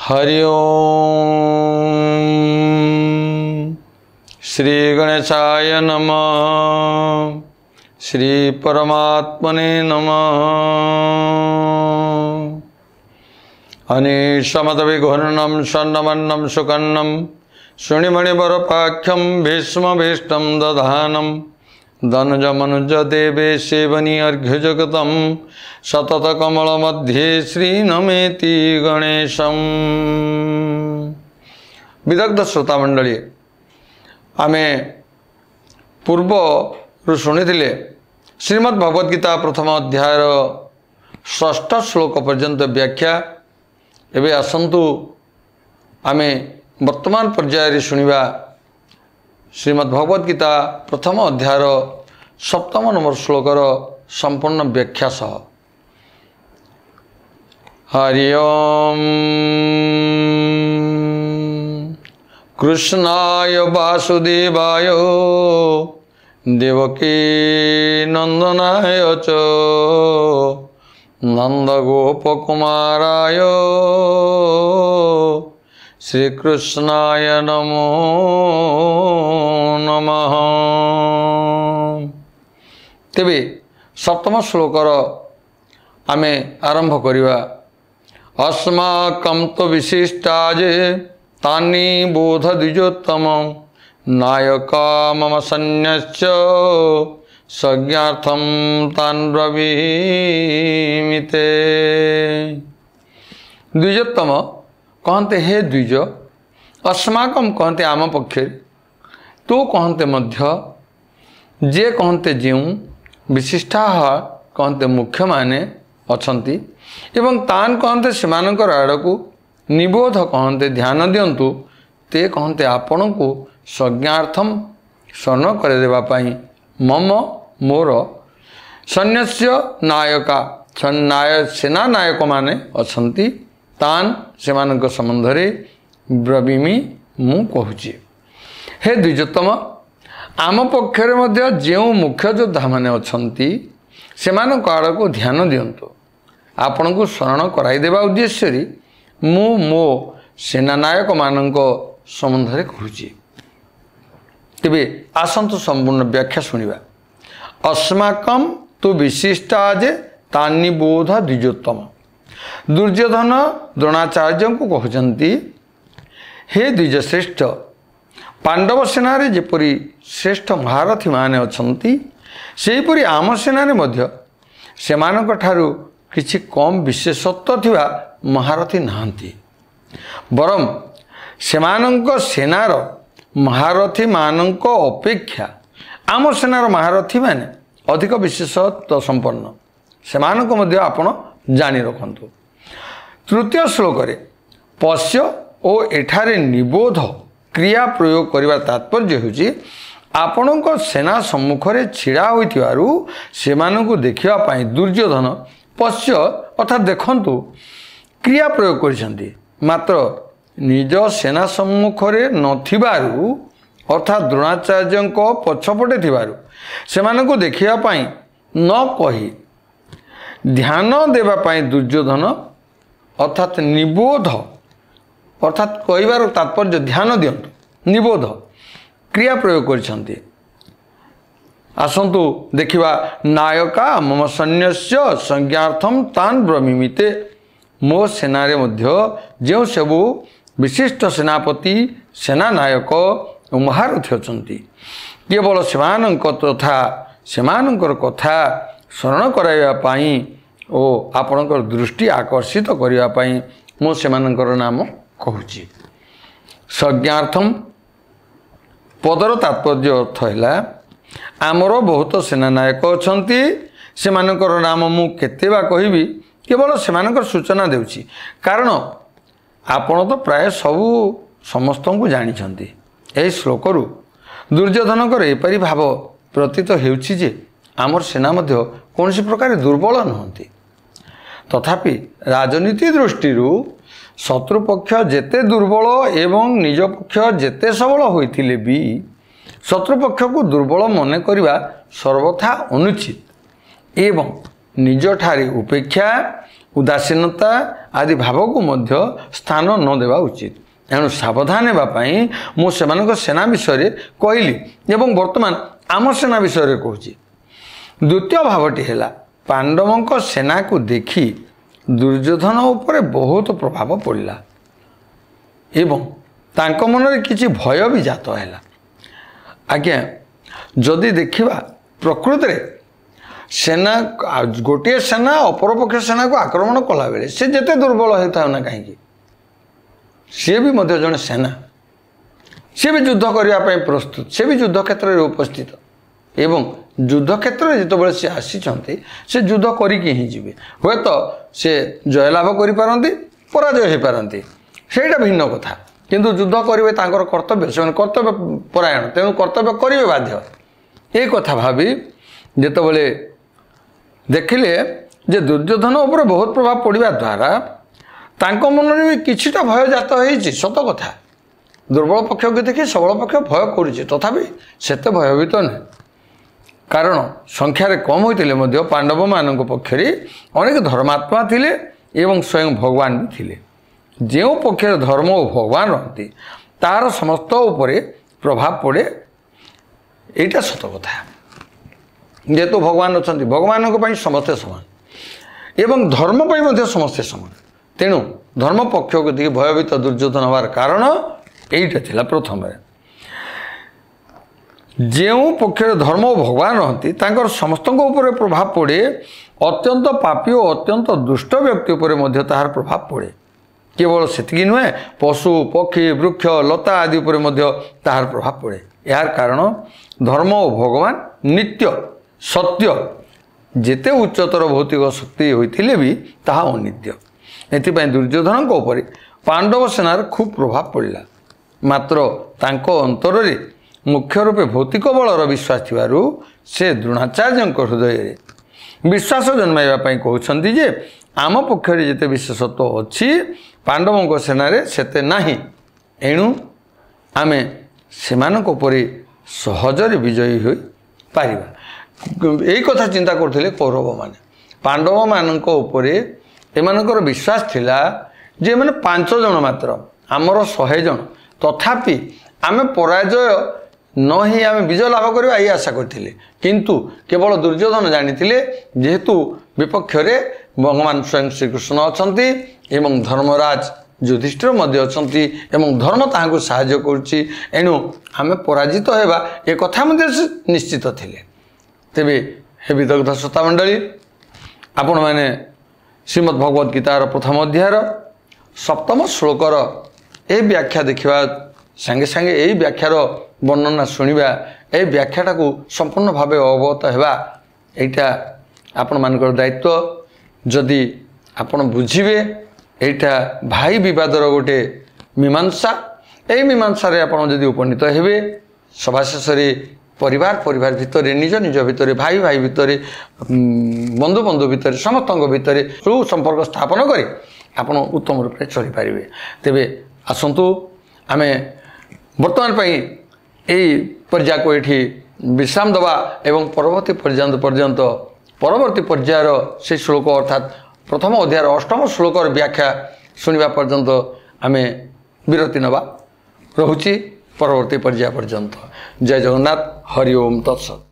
हरि ओम श्री गणेशाय नमः। श्री परमात्मने नमः। अनिशमतविघूर्णं स्वर्णवर्णं सुकर्णं शुणिमणिवरपाख्यं भीष्मभीष्टं दधानं धनुजमनुज देवे सेवनी अर्घ्यजगतं सततकमलमध्ये श्रीनमेति गणेशं। विदग्ध श्रोता मंडली आमे पूर्व शुणिथिले श्रीमद् भगवद गीता प्रथम अध्यायर षष्ठ श्लोक पर्यंत व्याख्या। एबे आसंतु आमे वर्तमान पर्याय शुणिबा श्रीमद् भगवद गीता प्रथम अध्यायर सप्तम नंबर श्लोकर संपूर्ण व्याख्या सह। हरि ओम कृष्णाय वासुदेवाय देवकी नंदनाय च नंदगोपकुमाराय श्रीकृष्णाय नमो नमः। तेबे सप्तम श्लोकर आमे आरंभ करिवा। अस्माकं तो विशिष्टाजे तानि बोध द्विजोत्तम नायका मम सन्न्यश्च संज्ञार्थं तान् ब्रवीमिते। द्विजोत्तम कहते हे द्विज, अस्माकं कहते आम पक्षे, तो कहते मध्य, जे कहते ज्यों, विशिष्टा कहते मुख्य माने अछंती एवं तान कहते सेमानकर आड़कू, निबोध कहते ध्यान दियंतु, ते कहते आपण को संज्ञार्थम स्मरण करदेवा पाई मम मोर सन्न्यस्य नायका सेना नायक माने अछंती, तान सेमानक संबंध रे ब्रवीमि मु कहूची। हे द्विजोत्तम, आम पक्षरे मध्य जो मुख्य योद्धा माने अछंती सेमानक आड़को ध्यान दियंतु, आपण को स्मरण कराई देबा उद्देश्य मु मो सेनानायक मानक संबंध रे कहूची। तेबे आसंतु संपूर्ण व्याख्या सुनिबा। अस्माकं तु विशिष्टाजे तानि बोध द्विजोत्तम। दुर्योधन द्रोणाचार्य को कहते हे द्विजश्रेष्ठ, पांडव सेना रे जेपरी श्रेष्ठ महारथी माने अछंती सेहीपरि आम सेना रे मध्य सेमानक ठारू किछि कम विशेषत्व थिबा महारथी नाहंती, बरम सेमानक सेनार महारथी मानक अपेक्षा आम सेनार महारथी माने अधिक विशेषत्व संपन्न, सेमानक मध्य आपण जानि रखंतु। तृतीय श्लोक रे पश्य ओ एठारे निबोध क्रिया प्रयोग करिवा तात्पर्य होछि आपणक सेना सम्मुख रे छिड़ा होइतिबारु सेमानकु देखिबा पई दुर्योधन पश्य अर्थात देखंतु क्रिया प्रयोग करिसंती, मात्र निज सेना सम्मुख रे नथिबारु अर्थात द्रोणाचार्यक पछपटे थिबारु सेमानकु देखिबा पई न कहि ध्यान देवा पाई दुर्योधन अर्थात निबोध अर्थात कहबार तात्पर्य ध्यान दियंतु, निबोध क्रिया प्रयोग करिसंती। आसंतु देखिबा। नायका मम सन्न्यस्य संज्ञार्थम तान ब्रवीमिते। मो सेनारे मध्य जो सबु विशिष्ट सेनापति सेना नायक और महारथी अछंती, केवल सेमानंक तथा सेमानंकर कथा स्मरण कराइबा पाई ओ आपणकर दृष्टि आकर्षित करिबा पाई मो सेमानंकर नाम कहूची। संज्ञार्थम पदर तात्पर्य अर्थ है आमर बहुत सेना नायक अछंती, सेमानंकर नाम मु केते बा कहबी, केवल सेमानंकर सूचना देउची, कारण आपण तो प्राय सबू समस्त को जानी छंती। एही श्लोकरु दुर्योधनकर एपरि भाव प्रतीत हेउची जे आमर सेना मध्य कौनसी प्रकार दुर्बल नहंती, तथापि राजनीति दृष्टि शत्रुपक्ष जेते दुर्बल एवं निज पक्ष जेते सबल होइथिले भी शत्रुपक्ष को दुर्बल मन करिबा सर्वथा अनुचित एवं निज ठारे उपेक्षा उदासीनता आदि भाव को मध्य स्थान न देवा उचित एणु सावधान होगापाई मुझे सेना विषय कहली एवं बर्तमान आम सेना विषय कहूँ। द्वितीय भावटी है पांडवों सेना को देखी दुर्योधन उपरे बहुत प्रभाव पड़ा एवं तांको मनरे किछि भय भी जात है। आज्ञा जदि देखिबा प्रकृत रे सेना गोटे सेना अपरपक्ष सेना को आक्रमण कला बेले से जेते दुर्बल होता ना कहीं सी भी मध्य जड़े सेना सी भी युद्ध करने प्रस्तुत से भी युद्ध क्षेत्र में उपस्थित एवं युद्ध क्षेत्र में जिते सी आसी से युद्ध करिकी ही जीवे हे तो से जयलाभ कर पराजय हो पारती सेटा भिन्न कथा किंतु युद्ध करेंगे तांकर कर्तव्य से कर्तव्य परायण तेणु कर्तव्य करेंगे बाध्य ये कथा भावी जितेबले देखिले जे दुर्योधन उपर बहुत प्रभाव पड़ा द्वारा तांको मन में भी किछिटा भय जात होइछि सत कथा दुर्बल पक्ष को देखि सबल पक्ष भय करुछि तथापि सेते भयभीत नहीं कारण संख्यार कम होते पांडव मान पक्षर अनेक धर्मात्मा थिले एवं स्वयं भगवान भी थिले जो पक्षर धर्म और भगवान रहती तार समस्त उपरे प्रभाव पड़े यहीटा सत कथा जेहेतु भगवान अच्छा भगवान समस्ते समान एवं धर्म समस्ते समान तेणु धर्म पक्ष को देखिए भयभीत दुर्योधन हबार कारण यहीटा थिला प्रथम जो पक्षर धर्म और भगवान रहती समस्त प्रभाव पड़े अत्यंत पापी और अत्यंत दुष्ट व्यक्ति उपर तार प्रभाव पड़े केवल सेतिकी नुहे पशु पक्षी वृक्ष लता आदि उपर तार प्रभाव पड़े यार कारण धर्म और भगवान नित्य सत्य जेते उच्चतर भौतिक शक्ति होते भी ताहा अनित्य एथिपाई दुर्योधन उपर पांडव सेनार खूब प्रभाव पड़ा मात्र तांको अंतर रे मुख्य रूपे भौतिक बलर विश्वास थिबारु से द्रोणाचार्य हृदय विश्वास जन्माइबा कहउछन्ति जे आम पक्षरे जेते विशेषत्व अच्छी पांडवों सेना सेते नाही एणु आमे सेमानक उपरे सहजरे विजयी हो पारिबा यही कथा चिंता करथिले कौरव माने पांडव मानक उपरे एमानकर विश्वास थिला जे माने 5 जण मात्र आमर 100 जण तथापि आमे पराजय न ही आम विजय लाभ करवा ये आशा करथिले किंतु केवल दुर्योधन जानिथिले जेहेतु विपक्ष रे भगवान स्वयं श्रीकृष्ण अछंती एवं धर्मराज युधिष्ठिर मध्य अछंती एवं धर्म ताहाको सहाय्य करुछि एणु आमे पराजित हेबा ए कथा मध्य निश्चित थिले। तेबे हे विदग्ध श्रोता मंडली आपण माने श्रीमद् भगवद गीतार प्रथम अध्यायर सप्तम श्लोकर ए व्याख्या देखिबा संगे संगे यही व्याख्यार वर्णना शुणा ये व्याख्याटा को संपूर्ण भाव अवगत होगा यहाँ आपण मानकर दायित्व जदि आपण बुझे यहाँ भाई विवादर गोटे मीमांसा यही मीमांसा आपण जदि उपनीत हेबे सभा शेष परिवार परिवार भितर निज निज भितर भाई भाई भितर बंधु बंधु भितर समस्त भितर सुसंपर्क स्थापन करी आपण उत्तम रूप से चली पारे। तेबे आसंतु आमे वर्तमान यही पर्याय को ये विश्राम दवा एवं परवर्ती पर्यंत परवर्ती पर्यायर से श्लोक अर्थात प्रथम अध्यायर 8म श्लोकर व्याख्या शुणा पर्यंत आमे विरति नवा रहुची परवर्ती पर्याय पर्यंत। जय जगन्नाथ हरि ओम तत्सत।